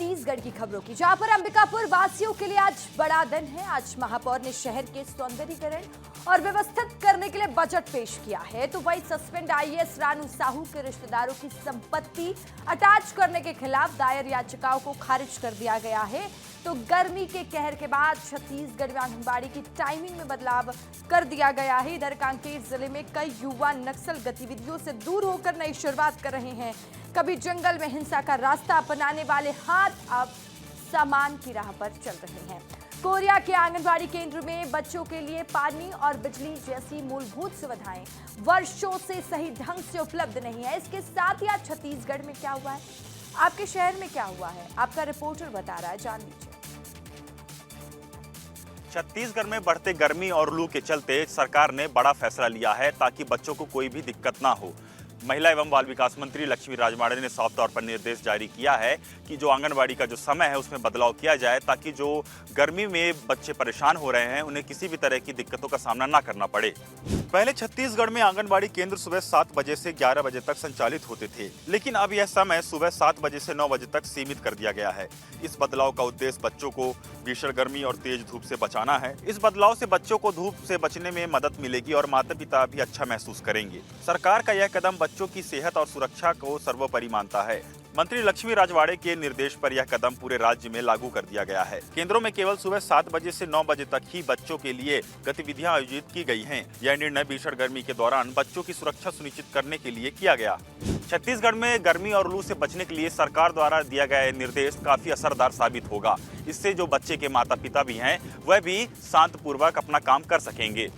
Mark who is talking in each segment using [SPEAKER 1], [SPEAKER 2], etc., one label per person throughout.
[SPEAKER 1] छत्तीसगढ़ की खबरों की, जहां पर अंबिकापुर वासियों के लिए आज बड़ा दिन है। आज महापौर ने शहर के सौंदर्यीकरण और व्यवस्थित करने के लिए बजट पेश किया है। तो वही सस्पेंड आईएएस रानू साहू के रिश्तेदारों की संपत्ति अटैच करने के खिलाफ दायर याचिकाओं को खारिज कर दिया गया है। तो गर्मी के कहर के बाद छत्तीसगढ़ में आंगनबाड़ी की टाइमिंग में बदलाव कर दिया गया है। इधर कांकेर जिले में कई युवा नक्सल गतिविधियों से दूर होकर नई शुरुआत कर रहे हैं। कभी जंगल में हिंसा का रास्ता अपनाने वाले हाथ अब सामान की राह पर चल रहे हैं। कोरिया के आंगनबाड़ी केंद्र में बच्चों के लिए पानी और बिजली जैसी मूलभूत सुविधाएं वर्षों से सही ढंग से उपलब्ध नहीं है। इसके साथ ही आज छत्तीसगढ़ में क्या हुआ है, आपके शहर में क्या हुआ है, आपका रिपोर्टर बता रहा है, जान लीजिए।
[SPEAKER 2] छत्तीसगढ़ में बढ़ते गर्मी और लू के चलते सरकार ने बड़ा फैसला लिया है ताकि बच्चों को कोई भी दिक्कत ना हो। महिला एवं बाल विकास मंत्री लक्ष्मी राजवाड़े ने साफ तौर पर निर्देश जारी किया है कि जो आंगनबाड़ी का जो समय है उसमें बदलाव किया जाए ताकि जो गर्मी में बच्चे परेशान हो रहे हैं उन्हें किसी भी तरह की दिक्कतों का सामना ना करना पड़े। पहले छत्तीसगढ़ में आंगनबाड़ी केंद्र सुबह 7 बजे से 11 बजे तक संचालित होते थे, लेकिन अब यह समय सुबह 7 बजे से 9 बजे तक सीमित कर दिया गया है। इस बदलाव का उद्देश्य बच्चों को भीषण गर्मी और तेज धूप से बचाना है। इस बदलाव से बच्चों को धूप से बचने में मदद मिलेगी और माता पिता भी अच्छा महसूस करेंगे। सरकार का यह कदम बच्चों की सेहत और सुरक्षा को सर्वोपरि मानता है। मंत्री लक्ष्मी राजवाड़े के निर्देश पर यह कदम पूरे राज्य में लागू कर दिया गया है। केंद्रों में केवल सुबह 7 बजे से 9 बजे तक ही बच्चों के लिए गतिविधियां आयोजित की गई हैं। यह निर्णय भीषण गर्मी के दौरान बच्चों की सुरक्षा सुनिश्चित करने के लिए किया गया। छत्तीसगढ़ में गर्मी और लू से बचने के लिए सरकार द्वारा दिया गया निर्देश काफी असरदार साबित होगा। इससे जो बच्चे के माता पिता भी हैं वह भी शांतपूर्वक अपना काम कर सकेंगे।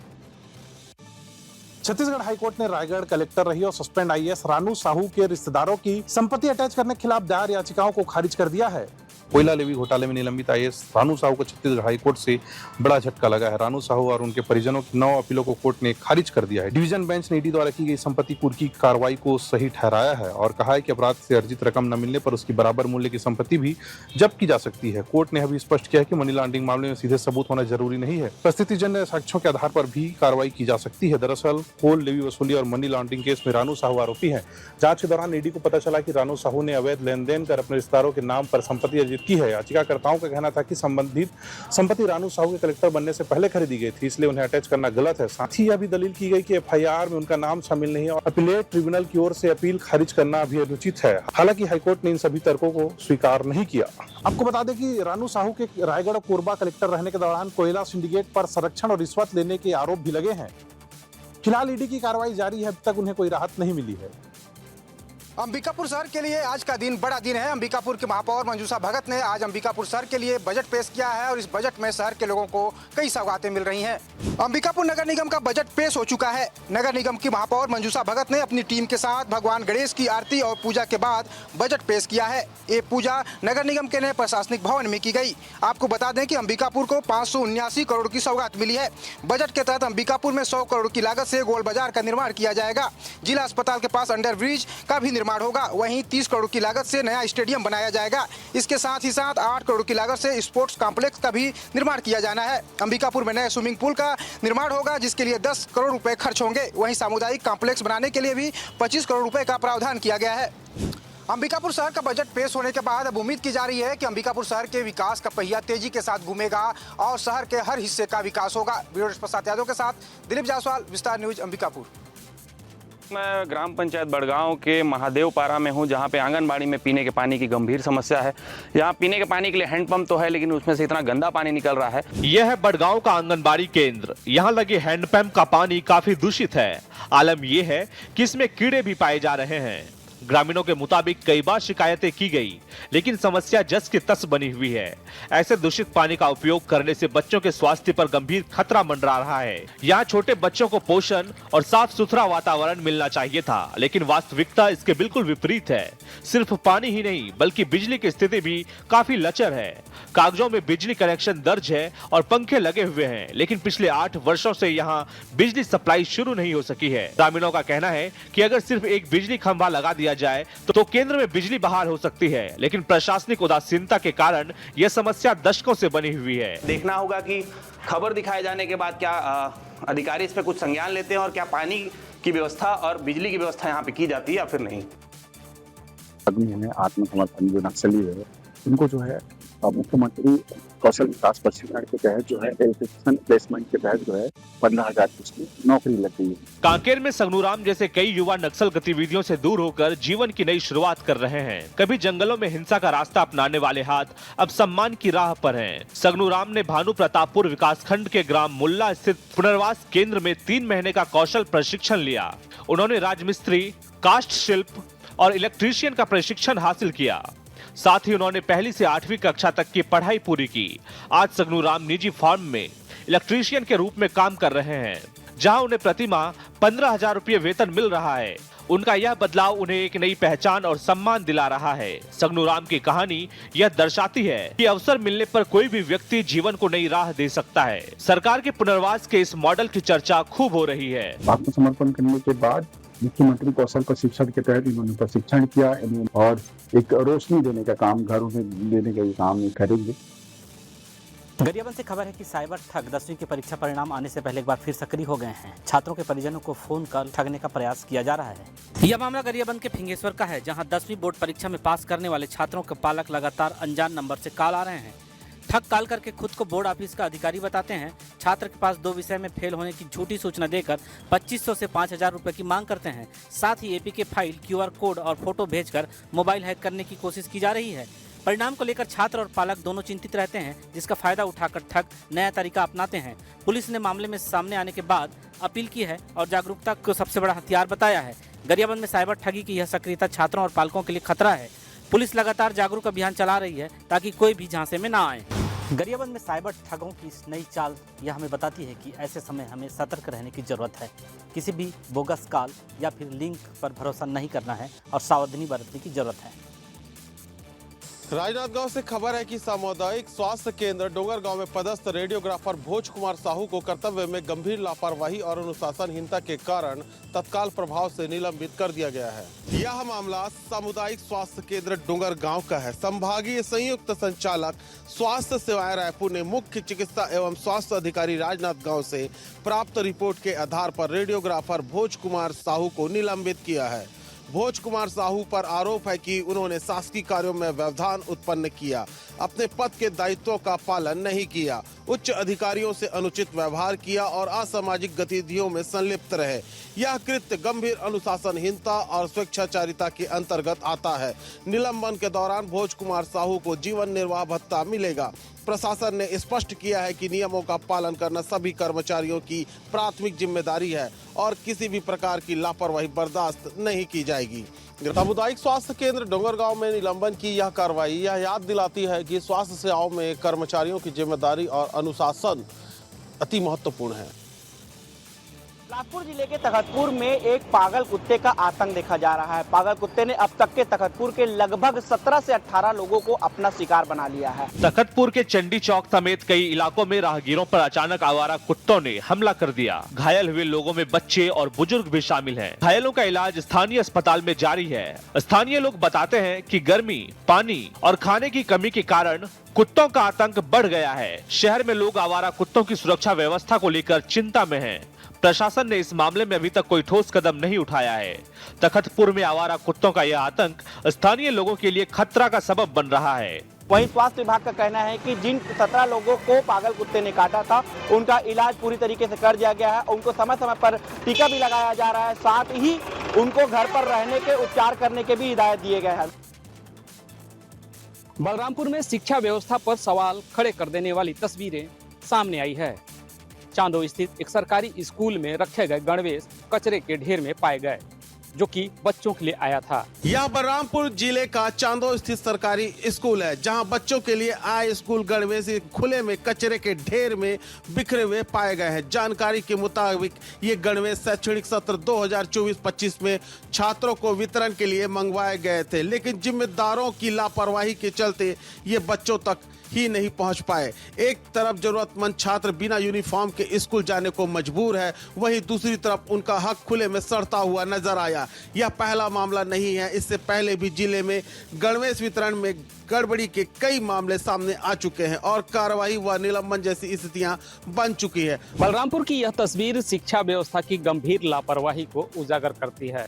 [SPEAKER 3] छत्तीसगढ़ हाईकोर्ट ने रायगढ़ कलेक्टर रही और सस्पेंड आईएएस रानू साहू के रिश्तेदारों की संपत्ति अटैच करने के खिलाफ दायर याचिकाओं को खारिज कर दिया है। कोयला लेवी घोटाले में निलंबित आईएएस रानू साहू को छत्तीसगढ़ हाईकोर्ट से बड़ा झटका लगा है। रानू साहू और उनके परिजनों की 9 अपीलों को कोर्ट ने खारिज कर दिया है। डिवीजन बेंच ने ईडी द्वारा की गई संपत्ति कुर्क की कार्रवाई को सही ठहराया है और कहा है कि अपराध से अर्जित रकम न मिलने पर उसकी बराबर मूल्य की संपत्ति भी जब्त की जा सकती है। कोर्ट ने अभी स्पष्ट किया है कि मनी लॉन्ड्रिंग मामले में सीधे सबूत होना जरूरी नहीं है, परिस्थितिजन्य साक्ष्यों के आधार पर भी कार्रवाई की जा सकती है। दरअसल कोल लेवी वसूली और मनी लॉन्ड्रिंग केस में रानू साहू आरोपी है। जांच के दौरान ईडी को पता चला कि रानू साहू ने अवैध लेन देन कर अपने रिश्तेदारों के नाम पर संपत्ति अर्जित की है। याचिकाकर्ताओं का कहना था कि संबंधित संपत्ति रानू साहू के कलेक्टर बनने से पहले खरीदी गई थी, इसलिए उन्हें अटैच करना गलत है। साथ ही यह भी दलील की गई कि एफआईआर में उनका नाम शामिल नहीं है और अपीलेट ट्रिब्यूनल की ओर से अपील खारिज करना भी अनुचित है। हालांकि हाईकोर्ट ने इन सभी तर्कों को स्वीकार नहीं किया। आपको बता दें कि रानू साहू के रायगढ़ और कोरबा कलेक्टर रहने के दौरान कोयला सिंडिकेट पर संरक्षण और रिश्वत लेने के आरोप भी लगे हैं। फिलहाल ईडी की कार्रवाई जारी है, अब तक उन्हें कोई राहत नहीं मिली है।
[SPEAKER 4] अंबिकापुर शहर के लिए आज का दिन बड़ा दिन है। अंबिकापुर के महापौर मंजूषा भगत ने आज अंबिकापुर शहर के लिए बजट पेश किया है और इस बजट में शहर के लोगों को कई सौगातें मिल रही हैं। अंबिकापुर नगर निगम का बजट पेश हो चुका है। नगर निगम की महापौर मंजूषा भगत ने अपनी टीम के साथ भगवान गणेश की आरती और पूजा के बाद बजट पेश किया है। ये पूजा नगर निगम के नए प्रशासनिक भवन में की गई। आपको बता दें कि अंबिकापुर को 579 करोड़ की सौगात मिली है। बजट के तहत अंबिकापुर में 100 करोड़ की लागत से गोल बाजार का निर्माण किया जाएगा। जिला अस्पताल के पास अंडर ब्रिज का भी निर्माण होगा। वहीं 30 करोड़ की लागत से नया स्टेडियम बनाया जाएगा। इसके साथ ही साथ 8 करोड़ की लागत से स्पोर्ट्स कॉम्प्लेक्स का भी निर्माण किया जाना है। अंबिकापुर में नए स्विमिंग पूल का निर्माण होगा जिसके लिए 10 करोड़ रुपए खर्च होंगे। वहीं सामुदायिक कॉम्प्लेक्स बनाने के लिए भी 25 करोड़ रुपए का प्रावधान किया गया है। अंबिकापुर शहर का बजट पेश होने के बाद अब उम्मीद की जा रही है कि अंबिकापुर शहर के विकास का पहिया तेजी के साथ घूमेगा और शहर के हर हिस्से का विकास होगा। ब्यूरो रिपोर्ट प्रसाद यादव के साथ दिलीप जायसवाल, विस्तार न्यूज, अंबिकापुर।
[SPEAKER 5] मैं ग्राम पंचायत बड़गांव के महादेवपारा में हूं, जहां पे आंगनबाड़ी में पीने के पानी की गंभीर समस्या है। यहां पीने के पानी के लिए हैंडपंप तो है, लेकिन उसमें से इतना गंदा पानी निकल रहा है।
[SPEAKER 6] यह है बड़गांव का आंगनबाड़ी केंद्र। यहां लगे हैंडपंप का पानी काफी दूषित है। आलम यह है कि इसमें कीड़े भी पाए जा रहे हैं। ग्रामीणों के मुताबिक कई बार शिकायतें की गई, लेकिन समस्या जस की तस बनी हुई है। ऐसे दूषित पानी का उपयोग करने से बच्चों के स्वास्थ्य पर गंभीर खतरा मंडरा रहा है। यहाँ छोटे बच्चों को पोषण और साफ सुथरा वातावरण मिलना चाहिए था, लेकिन वास्तविकता इसके बिल्कुल विपरीत है। सिर्फ पानी ही नहीं बल्कि बिजली की स्थिति भी काफी लचर है। कागजों में बिजली कनेक्शन दर्ज है और पंखे लगे हुए हैं, लेकिन पिछले 8 वर्षों से यहाँ बिजली सप्लाई शुरू नहीं हो सकी है। ग्रामीणों का कहना है कि अगर सिर्फ एक बिजली खंभा लगा दिया जाए तो केंद्र में बिजली बहाल हो सकती है, लेकिन प्रशासनिक उदासीनता के कारण यह समस्या दशकों से बनी हुई है।
[SPEAKER 5] देखना होगा कि खबर दिखाए जाने के बाद क्या अधिकारी इस पे कुछ संज्ञान लेते हैं और क्या पानी की व्यवस्था और बिजली की व्यवस्था यहाँ पे की जाती है या फिर नहीं।
[SPEAKER 7] आदमी है आत्मसमर्थन जो नक्सली है इनको जो है मुख्यमंत्री कौशल विकास प्रशिक्षण के तहत जो है इलेक्ट्रिशियन प्लेसमेंट के तहत जो है 15,000 की नौकरी लग गई है।
[SPEAKER 6] कांकेर में सगनूराम जैसे कई युवा नक्सल गतिविधियों से दूर होकर जीवन की नई शुरुआत कर रहे हैं। कभी जंगलों में हिंसा का रास्ता अपनाने वाले हाथ अब सम्मान की राह पर हैं। सगनूराम ने भानु प्रतापपुर विकासखंड के ग्राम मुल्ला स्थित पुनर्वास केंद्र में 3 महीने का कौशल प्रशिक्षण लिया। उन्होंने राजमिस्त्री, काष्ठ शिल्प और इलेक्ट्रीशियन का प्रशिक्षण हासिल किया। साथ ही उन्होंने 1ली से 8वीं कक्षा तक की पढ़ाई पूरी की। आज सगनूराम निजी फार्म में इलेक्ट्रीशियन के रूप में काम कर रहे हैं, जहां उन्हें प्रतिमाह 15,000 रुपये वेतन मिल रहा है। उनका यह बदलाव उन्हें एक नई पहचान और सम्मान दिला रहा है। सगनूराम की कहानी यह दर्शाती है कि अवसर मिलने पर कोई भी व्यक्ति जीवन को नई राह दे सकता है। सरकार के पुनर्वास के इस मॉडल की चर्चा खूब हो रही है।
[SPEAKER 7] आत्मसमर्पण करने के बाद मुख्यमंत्री कौशल प्रशिक्षण के तहत इन्होंने प्रशिक्षण किया और एक रोशनी देने का काम, घरों में देने का काम करेंगे।
[SPEAKER 8] गरियाबंद से खबर है कि साइबर ठग 10वीं की परीक्षा परिणाम आने से पहले एक बार फिर सक्रिय हो गए हैं। छात्रों के परिजनों को फोन कर ठगने का प्रयास किया जा रहा है। यह मामला गरियाबंद के फिंगेश्वर का है, जहां 10वीं बोर्ड परीक्षा में पास करने वाले छात्रों के पालक लगातार अनजान नंबर से कॉल आ रहे हैं। ठग कॉल करके खुद को बोर्ड ऑफिस का अधिकारी बताते हैं। छात्र के पास 2 विषय में फेल होने की झूठी सूचना देकर 2500 से 5,000 रुपये की मांग करते हैं। साथ ही एपीके फाइल, QR कोड और फोटो भेजकर मोबाइल हैक करने की कोशिश की जा रही है। परिणाम को लेकर छात्र और पालक दोनों चिंतित रहते हैं, जिसका फायदा उठाकर ठग नया तरीका अपनाते हैं। पुलिस ने मामले में सामने आने के बाद अपील की है और जागरूकता को सबसे बड़ा हथियार बताया है। गरियाबंद में साइबर ठगी की यह सक्रियता छात्रों और पालकों के लिए खतरा है। पुलिस लगातार जागरूक अभियान चला रही है ताकि कोई भी झांसे में ना आए। गरियाबंद में साइबर ठगों की नई चाल यह हमें बताती है कि ऐसे समय हमें सतर्क रहने की जरूरत है। किसी भी बोगस कॉल या फिर लिंक पर भरोसा नहीं करना है और सावधानी बरतने की जरूरत है।
[SPEAKER 9] राजनांदगांव से खबर है कि सामुदायिक स्वास्थ्य केंद्र डोंगरगांव में पदस्थ रेडियोग्राफर भोज कुमार साहू को कर्तव्य में गंभीर लापरवाही और अनुशासनहीनता के कारण तत्काल प्रभाव से निलंबित कर दिया गया है। यह मामला सामुदायिक स्वास्थ्य केंद्र डोंगरगांव का है। संभागीय संयुक्त संचालक स्वास्थ्य सेवाएं रायपुर ने मुख्य चिकित्सा एवं स्वास्थ्य अधिकारी राजनांदगांव से प्राप्त रिपोर्ट के आधार पर रेडियोग्राफर भोज कुमार साहू को निलंबित किया है। भोज कुमार साहू पर आरोप है कि उन्होंने शासकीय कार्यों में व्यवधान उत्पन्न किया, अपने पद के दायित्वों का पालन नहीं किया, उच्च अधिकारियों से अनुचित व्यवहार किया और असामाजिक गतिविधियों में संलिप्त रहे। यह कृत्य गंभीर अनुशासनहीनता और स्वेच्छाचारिता के अंतर्गत आता है। निलंबन के दौरान भोज कुमार साहू को जीवन निर्वाह भत्ता मिलेगा। प्रशासन ने स्पष्ट किया है कि नियमों का पालन करना सभी कर्मचारियों की प्राथमिक जिम्मेदारी है और किसी भी प्रकार की लापरवाही बर्दाश्त नहीं की जाएगी। सामुदायिक स्वास्थ्य केंद्र डोंगरगांव में निलंबन की यह कार्रवाई यह याद दिलाती है कि स्वास्थ्य सेवाओं में कर्मचारियों की जिम्मेदारी और अनुशासन अति महत्वपूर्ण है।
[SPEAKER 10] बिलासपुर जिले के तखतपुर में एक पागल कुत्ते का आतंक देखा जा रहा है। पागल कुत्ते ने अब तक के तखतपुर के लगभग 17 से 18 लोगों को अपना शिकार बना लिया है।
[SPEAKER 6] तखतपुर के चंडी चौक समेत कई इलाकों में राहगीरों पर अचानक आवारा कुत्तों ने हमला कर दिया। घायल हुए लोगों में बच्चे और बुजुर्ग भी शामिल हैं। घायलों का इलाज स्थानीय अस्पताल में जारी है। स्थानीय लोग बताते हैं कि गर्मी, पानी और खाने की कमी के कारण कुत्तों का आतंक बढ़ गया है। शहर में लोग आवारा कुत्तों की सुरक्षा व्यवस्था को लेकर चिंता में हैं। प्रशासन ने इस मामले में अभी तक कोई ठोस कदम नहीं उठाया है। तखतपुर में आवारा कुत्तों का यह आतंक स्थानीय लोगों के लिए खतरा का सबब बन रहा है।
[SPEAKER 10] वहीं स्वास्थ्य विभाग का कहना है कि जिन 17 लोगों को पागल कुत्ते ने काटा था उनका इलाज पूरी तरीके से कर दिया गया है। उनको समय समय पर टीका भी लगाया जा रहा है। साथ ही उनको घर पर रहने के उपचार करने के भी हिदायत दिए गए हैं।
[SPEAKER 11] बलरामपुर में शिक्षा व्यवस्था पर सवाल खड़े कर देने वाली तस्वीरें सामने आई है। चांदो स्थित एक सरकारी स्कूल में रखे गए गणवेश कचरे के ढेर में पाए गए, जो कि बच्चों के लिए आया था।
[SPEAKER 9] यह बलरामपुर जिले का चांदो स्थित सरकारी स्कूल है, जहां बच्चों के लिए आए स्कूल गणवेश खुले में कचरे के ढेर में बिखरे हुए पाए गए हैं। जानकारी के मुताबिक ये गणवेश शैक्षणिक सत्र 2024-25 में छात्रों को वितरण के लिए मंगवाए गए थे, लेकिन जिम्मेदारों की लापरवाही के चलते ये बच्चों तक ही नहीं पहुंच पाए। एक तरफ जरूरतमंद छात्र बिना यूनिफॉर्म के स्कूल जाने को मजबूर है, वहीं दूसरी तरफ उनका हक खुले में सड़ता हुआ नजर आया। यह पहला मामला नहीं है, इससे पहले भी जिले में गणवेश वितरण में गड़बड़ी के कई मामले सामने आ चुके हैं और कार्रवाई व निलंबन जैसी स्थितियां बन चुकी है।
[SPEAKER 11] बलरामपुर की यह तस्वीर शिक्षा व्यवस्था की गंभीर लापरवाही को उजागर करती है।